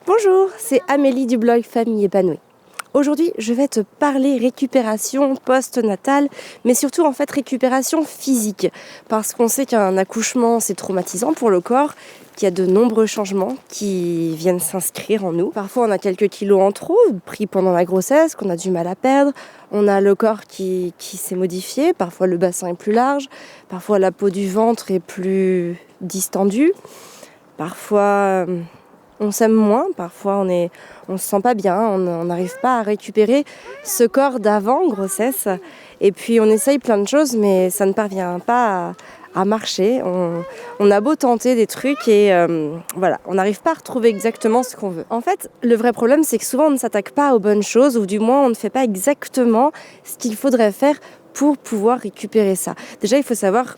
Bonjour, c'est Amélie du blog Famille Épanouie. Aujourd'hui, je vais te parler récupération post-natale, mais surtout en fait récupération physique. Parce qu'on sait qu'un accouchement, c'est traumatisant pour le corps, qu'il y a de nombreux changements qui viennent s'inscrire en nous. Parfois, on a quelques kilos en trop, pris pendant la grossesse, qu'on a du mal à perdre. On a le corps qui s'est modifié, parfois le bassin est plus large, parfois la peau du ventre est plus distendue. Parfois, on s'aime moins, parfois on se sent pas bien, on n'arrive pas à récupérer ce corps d'avant grossesse. Et puis on essaye plein de choses, mais ça ne parvient pas à marcher. On a beau tenter des trucs et voilà, on n'arrive pas à retrouver exactement ce qu'on veut. En fait, le vrai problème, c'est que souvent on ne s'attaque pas aux bonnes choses, ou du moins on ne fait pas exactement ce qu'il faudrait faire pour pouvoir récupérer ça. Déjà, il faut savoir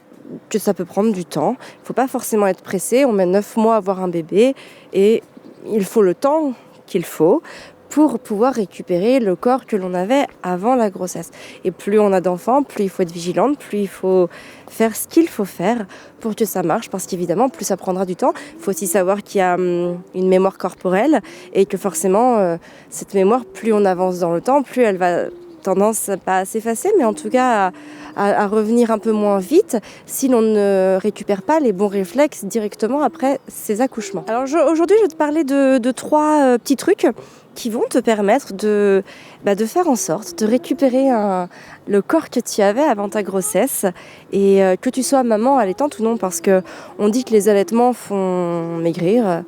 que ça peut prendre du temps. Il ne faut pas forcément être pressé. On met 9 mois à avoir un bébé et il faut le temps qu'il faut pour pouvoir récupérer le corps que l'on avait avant la grossesse. Et plus on a d'enfants, plus il faut être vigilante, plus il faut faire ce qu'il faut faire pour que ça marche, parce qu'évidemment, plus ça prendra du temps. Il faut aussi savoir qu'il y a une mémoire corporelle et que forcément, cette mémoire, plus on avance dans le temps, plus elle va tendance, pas à s'effacer, mais en tout cas à revenir un peu moins vite si l'on ne récupère pas les bons réflexes directement après ces accouchements. Alors aujourd'hui, je vais te parler de trois petits trucs qui vont te permettre de faire en sorte de récupérer le corps que tu avais avant ta grossesse, et que tu sois maman allaitante ou non, parce que on dit que les allaitements font maigrir.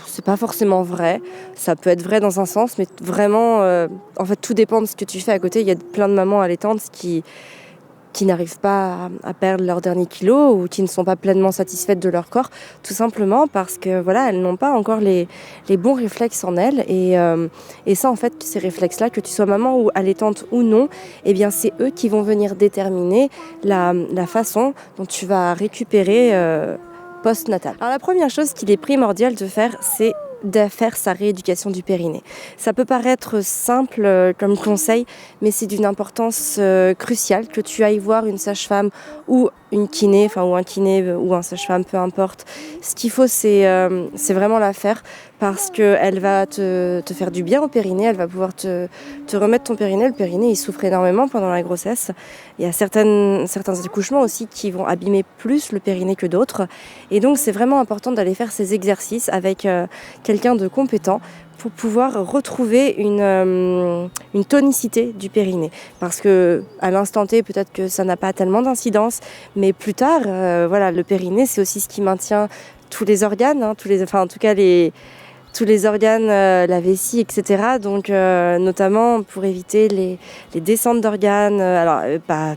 C'est pas forcément vrai, ça peut être vrai dans un sens, mais vraiment, en fait, tout dépend de ce que tu fais à côté. Il y a plein de mamans allaitantes qui n'arrivent pas à perdre leurs derniers kilos, ou qui ne sont pas pleinement satisfaites de leur corps, tout simplement parce que voilà, elles n'ont pas encore les bons réflexes en elles, et ça, en fait, ces réflexes-là, que tu sois maman ou allaitante ou non, eh bien c'est eux qui vont venir déterminer la façon dont tu vas récupérer post-natal. Alors la première chose qu'il est primordial de faire, c'est de faire sa rééducation du périnée. Ça peut paraître simple comme conseil, mais c'est d'une importance cruciale que tu ailles voir une sage-femme ou une kiné, ou un kiné ou un sage-femme, peu importe. Ce qu'il faut, c'est vraiment la faire, parce qu'elle va te faire du bien au périnée, elle va pouvoir te remettre ton périnée. Le périnée, il souffre énormément pendant la grossesse. Il y a certains accouchements aussi qui vont abîmer plus le périnée que d'autres. Et donc, c'est vraiment important d'aller faire ces exercices avec quelqu'un de compétent pour pouvoir retrouver une tonicité du périnée. Parce que à l'instant T, peut-être que ça n'a pas tellement d'incidence, mais plus tard, le périnée, c'est aussi ce qui maintient tous les organes, en tout cas tous les organes, la vessie, etc. Donc, notamment pour éviter les descentes d'organes. Alors, pas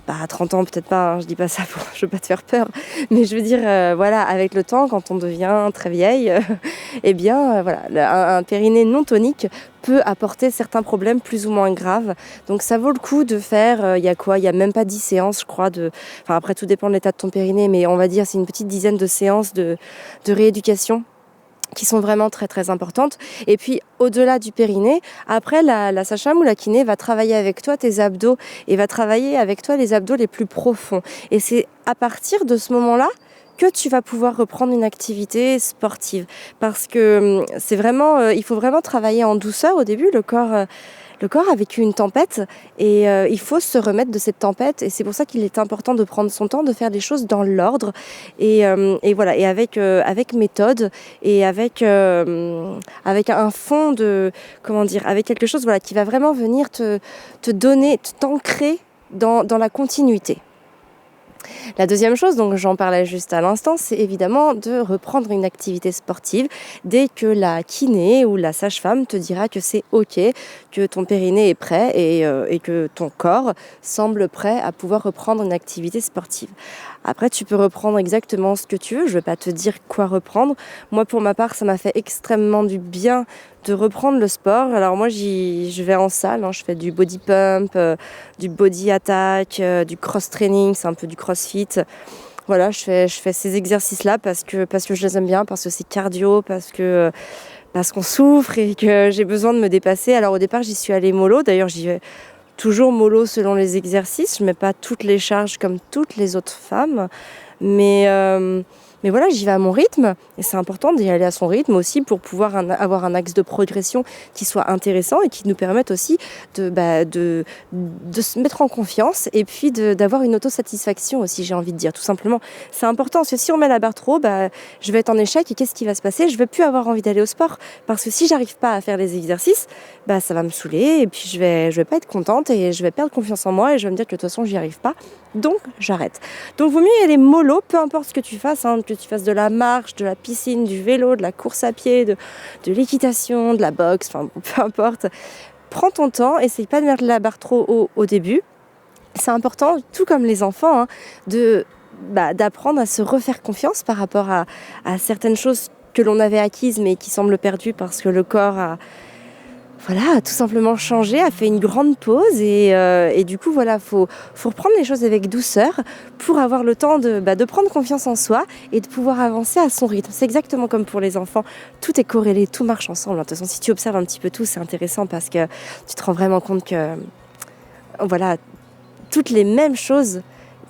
à 30 ans, peut-être pas, je dis pas ça je veux pas te faire peur, mais je veux dire, avec le temps, quand on devient très vieille, un périnée non tonique peut apporter certains problèmes plus ou moins graves. Donc ça vaut le coup de faire, il y a même pas 10 séances, je crois, après tout dépend de l'état de ton périnée, mais on va dire c'est une petite dizaine de séances de rééducation qui sont vraiment très très importantes. Et puis au-delà du périnée, après la sage-femme ou la kiné va travailler avec toi tes abdos, et va travailler avec toi les abdos les plus profonds. Et c'est à partir de ce moment-là que tu vas pouvoir reprendre une activité sportive. Parce que c'est vraiment, il faut vraiment travailler en douceur au début. Le corps a vécu une tempête, et il faut se remettre de cette tempête, et c'est pour ça qu'il est important de prendre son temps, de faire les choses dans l'ordre, et avec méthode, et avec un fond avec quelque chose qui va vraiment venir te donner, t'ancrer dans la continuité. La deuxième chose, donc j'en parlais juste à l'instant, c'est évidemment de reprendre une activité sportive dès que la kiné ou la sage-femme te dira que c'est ok, que ton périnée est prêt, et que ton corps semble prêt à pouvoir reprendre une activité sportive. Après, tu peux reprendre exactement ce que tu veux, je ne vais pas te dire quoi reprendre. Moi, pour ma part, ça m'a fait extrêmement du bien de reprendre le sport. Alors moi, je vais en salle, je fais du body pump, du body attack, du cross training, c'est un peu du crossfit. Voilà, je fais ces exercices-là parce que je les aime bien, parce que c'est cardio, parce qu'on souffre et que j'ai besoin de me dépasser. Alors au départ, j'y suis allée mollo. D'ailleurs, j'y vais toujours mollo selon les exercices. Je mets pas toutes les charges comme toutes les autres femmes, mais Mais voilà, j'y vais à mon rythme et c'est important d'y aller à son rythme aussi pour pouvoir avoir un axe de progression qui soit intéressant et qui nous permette aussi de se mettre en confiance et puis d'avoir une autosatisfaction aussi, j'ai envie de dire, tout simplement. C'est important parce que si on met la barre trop haut, je vais être en échec et qu'est-ce qui va se passer? Je vais plus avoir envie d'aller au sport parce que si j'arrive pas à faire les exercices, ça va me saouler et puis je vais pas être contente et je vais perdre confiance en moi et je vais me dire que de toute façon j'y arrive pas. Donc j'arrête. Donc vaut mieux y aller mollo, peu importe ce que tu fasses, que tu fasses de la marche, de la piscine, du vélo, de la course à pied, de l'équitation, de la boxe, peu importe. Prends ton temps, essaye pas de mettre la barre trop haut au début. C'est important, tout comme les enfants, d'apprendre à se refaire confiance par rapport à certaines choses que l'on avait acquises mais qui semblent perdues parce que le corps a tout simplement changé, a fait une grande pause et du coup faut reprendre les choses avec douceur pour avoir le temps de prendre confiance en soi et de pouvoir avancer à son rythme. C'est exactement comme pour les enfants, tout est corrélé, tout marche ensemble. De toute façon, si tu observes un petit peu tout, c'est intéressant parce que tu te rends vraiment compte que toutes les mêmes choses,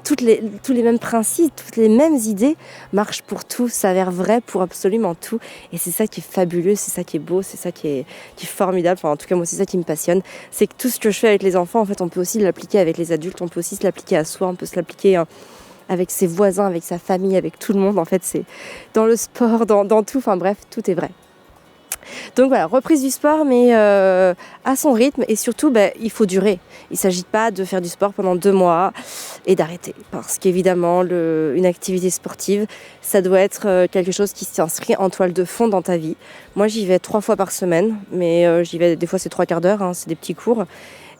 tous les mêmes principes, toutes les mêmes idées marchent pour tout, s'avèrent vraies pour absolument tout. Et c'est ça qui est fabuleux, c'est ça qui est beau, c'est ça qui est formidable. En tout cas, moi, c'est ça qui me passionne. C'est que tout ce que je fais avec les enfants, en fait, on peut aussi l'appliquer avec les adultes, on peut aussi se l'appliquer à soi, on peut se l'appliquer avec ses voisins, avec sa famille, avec tout le monde. En fait, c'est dans le sport, dans tout. Bref, tout est vrai. Donc voilà, reprise du sport, mais à son rythme et surtout, il faut durer. Il ne s'agit pas de faire du sport pendant 2 mois et d'arrêter. Parce qu'évidemment, une activité sportive, ça doit être quelque chose qui s'inscrit en toile de fond dans ta vie. Moi, j'y vais 3 fois par semaine, mais j'y vais des fois c'est 3 quarts d'heure, c'est des petits cours.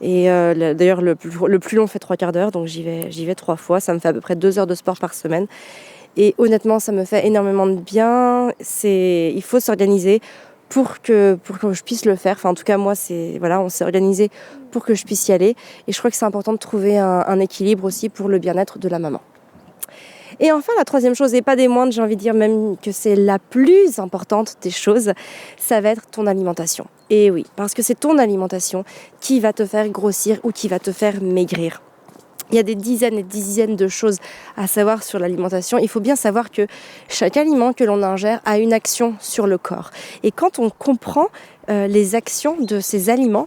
Et d'ailleurs, le plus long fait 3 quarts d'heure, donc j'y vais 3 fois. Ça me fait à peu près 2 heures de sport par semaine. Et honnêtement, ça me fait énormément de bien. Il faut s'organiser pour que je puisse le faire. En tout cas, moi, on s'est organisé pour que je puisse y aller. Et je crois que c'est important de trouver un équilibre aussi pour le bien-être de la maman. Et enfin, la troisième chose, et pas des moindres, j'ai envie de dire même que c'est la plus importante des choses, ça va être ton alimentation. Et oui, parce que c'est ton alimentation qui va te faire grossir ou qui va te faire maigrir. Il y a des dizaines et des dizaines de choses à savoir sur l'alimentation. Il faut bien savoir que chaque aliment que l'on ingère a une action sur le corps. Et quand on comprend les actions de ces aliments,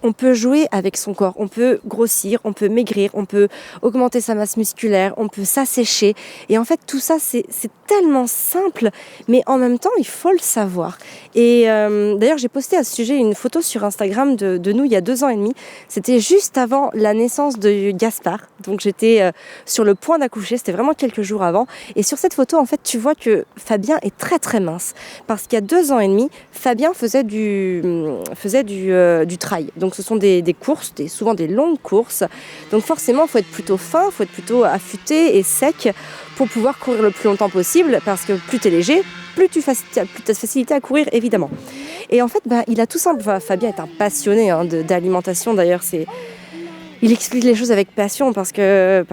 on peut jouer avec son corps. On peut grossir, on peut maigrir, on peut augmenter sa masse musculaire, on peut s'assécher. Et en fait, tout ça, c'est tellement simple, mais en même temps, il faut le savoir. Et d'ailleurs, j'ai posté à ce sujet une photo sur Instagram de nous il y a 2 ans et demi. C'était juste avant la naissance de Gaspard. Donc, j'étais sur le point d'accoucher. C'était vraiment quelques jours avant. Et sur cette photo, en fait, tu vois que Fabien est très, très mince. Parce qu'il y a 2 ans et demi, Fabien faisait du trail. Donc ce sont des courses, souvent des longues courses. Donc forcément, il faut être plutôt fin, il faut être plutôt affûté et sec pour pouvoir courir le plus longtemps possible, parce que plus tu es léger, plus tu as de facilité à courir, évidemment. Et en fait, il a tout simplement... Fabien est un passionné d'alimentation, d'ailleurs, il explique les choses avec passion parce que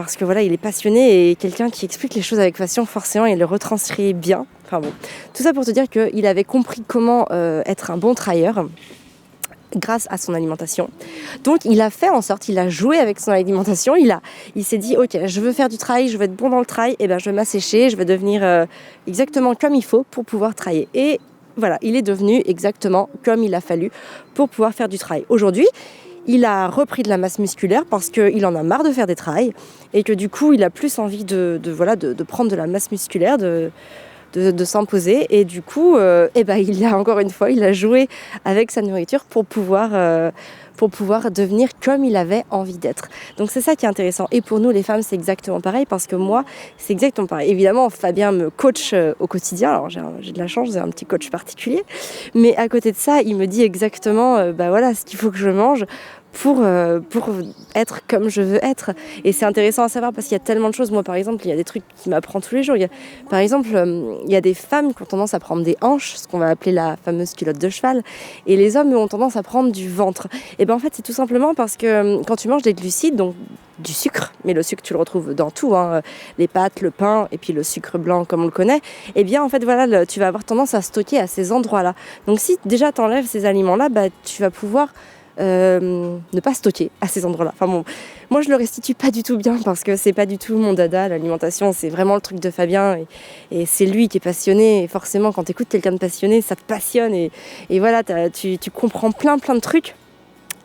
il est passionné, et quelqu'un qui explique les choses avec passion, forcément, il le retranscrit bien. Tout ça pour te dire qu'il avait compris comment être un bon trailleur grâce à son alimentation. Donc il a fait en sorte, il a joué avec son alimentation, il s'est dit ok, je veux faire du trail, je veux être bon dans le trail, et je vais m'assécher, je vais devenir exactement comme il faut pour pouvoir trailler. Et voilà, il est devenu exactement comme il a fallu pour pouvoir faire du trail. Aujourd'hui, il a repris de la masse musculaire parce qu'il en a marre de faire des trails et que du coup, il a plus envie de prendre de la masse musculaire, de s'imposer. Et du coup, il a joué avec sa nourriture pour pouvoir devenir comme il avait envie d'être. Donc c'est ça qui est intéressant. Et pour nous, les femmes, c'est exactement pareil, parce que moi, c'est exactement pareil. Évidemment, Fabien me coach au quotidien. Alors j'ai de la chance, j'ai un petit coach particulier. Mais à côté de ça, il me dit exactement ce qu'il faut que je mange pour être comme je veux être. Et c'est intéressant à savoir parce qu'il y a tellement de choses. Moi, par exemple, il y a des trucs qui m'apprend tous les jours. Par exemple, il y a des femmes qui ont tendance à prendre des hanches, ce qu'on va appeler la fameuse culotte de cheval, et les hommes ont tendance à prendre du ventre. Et en fait, c'est tout simplement parce que quand tu manges des glucides, donc du sucre, mais le sucre, tu le retrouves dans tout, les pâtes, le pain, et puis le sucre blanc comme on le connaît, en fait, tu vas avoir tendance à stocker à ces endroits-là. Donc si déjà tu enlèves ces aliments-là, tu vas pouvoir ne pas stocker à ces endroits-là. Enfin bon, moi je le restitue pas du tout bien parce que c'est pas du tout mon dada, l'alimentation, c'est vraiment le truc de Fabien et c'est lui qui est passionné. Et forcément, quand tu écoutes quelqu'un de passionné, ça te passionne et voilà, tu comprends plein de trucs.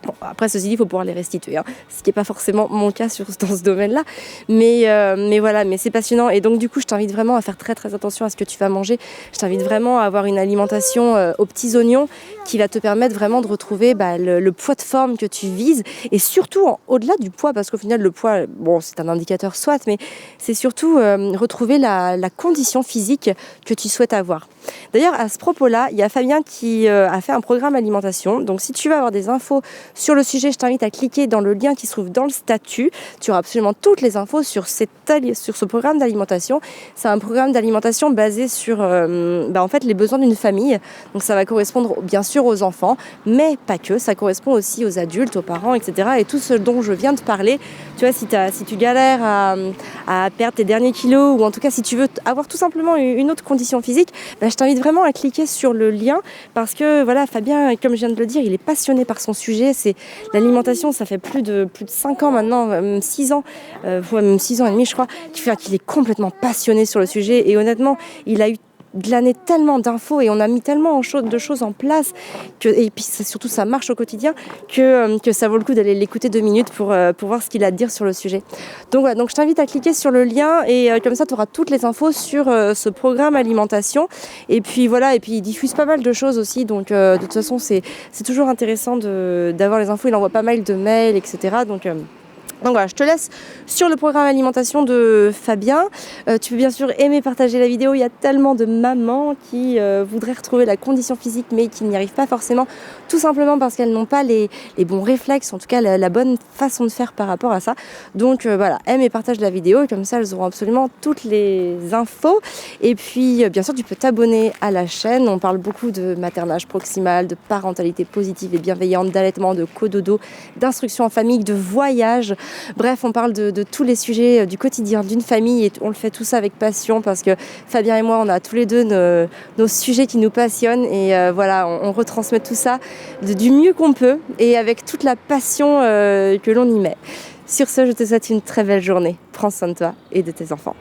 Bon, après, ceci dit, il faut pouvoir les restituer, hein, ce qui n'est pas forcément mon cas dans ce domaine-là. Mais voilà, mais c'est passionnant. Et donc, du coup, je t'invite vraiment à faire très attention à ce que tu vas manger. Je t'invite vraiment à avoir une alimentation aux petits oignons qui va te permettre vraiment de retrouver le poids de forme que tu vises. Et surtout, au-delà du poids, parce qu'au final, le poids, bon, c'est un indicateur soit, mais c'est surtout retrouver la condition physique que tu souhaites avoir. D'ailleurs, à ce propos-là, il y a Fabien qui a fait un programme alimentation. Donc, si tu veux avoir des infos sur le sujet, je t'invite à cliquer dans le lien qui se trouve dans le statut. Tu auras absolument toutes les infos sur ce programme d'alimentation. C'est un programme d'alimentation basé sur en fait, les besoins d'une famille. Donc, ça va correspondre bien sûr aux enfants, mais pas que. Ça correspond aussi aux adultes, aux parents, etc. Et tout ce dont je viens de parler. Tu vois, si tu galères à perdre tes derniers kilos, ou en tout cas si tu veux avoir tout simplement une autre condition physique, je t'invite vraiment à cliquer sur le lien parce que voilà, Fabien, comme je viens de le dire, il est passionné par son sujet. C'est l'alimentation, ça fait plus de 5 ans maintenant, même 6 ans, même 6 ans et demi je crois, qu'il est complètement passionné sur le sujet. Et honnêtement, il a eu glané tellement d'infos et on a mis tellement de choses en place et puis surtout ça marche au quotidien que ça vaut le coup d'aller l'écouter 2 minutes pour voir ce qu'il a à dire sur le sujet. Donc voilà, donc je t'invite à cliquer sur le lien et comme ça tu auras toutes les infos sur ce programme alimentation. Et puis voilà, et puis il diffuse pas mal de choses aussi, donc de toute façon c'est toujours intéressant d'avoir les infos. Il envoie pas mal de mails, etc. Donc voilà, je te laisse sur le programme alimentation de Fabien. Tu peux bien sûr aimer, partager la vidéo. Il y a tellement de mamans qui voudraient retrouver la condition physique mais qui n'y arrivent pas forcément, tout simplement parce qu'elles n'ont pas les bons réflexes, en tout cas la bonne façon de faire par rapport à ça. Donc voilà, aime et partage la vidéo et comme ça elles auront absolument toutes les infos. Et puis bien sûr tu peux t'abonner à la chaîne. On parle beaucoup de maternage proximal, de parentalité positive et bienveillante, d'allaitement, de cododo, d'instruction en famille, de voyage. Bref, on parle de tous les sujets du quotidien d'une famille et on le fait tout ça avec passion parce que Fabien et moi, on a tous les deux nos sujets qui nous passionnent et voilà, on retransmet tout ça du mieux qu'on peut et avec toute la passion que l'on y met. Sur ce, je te souhaite une très belle journée. Prends soin de toi et de tes enfants.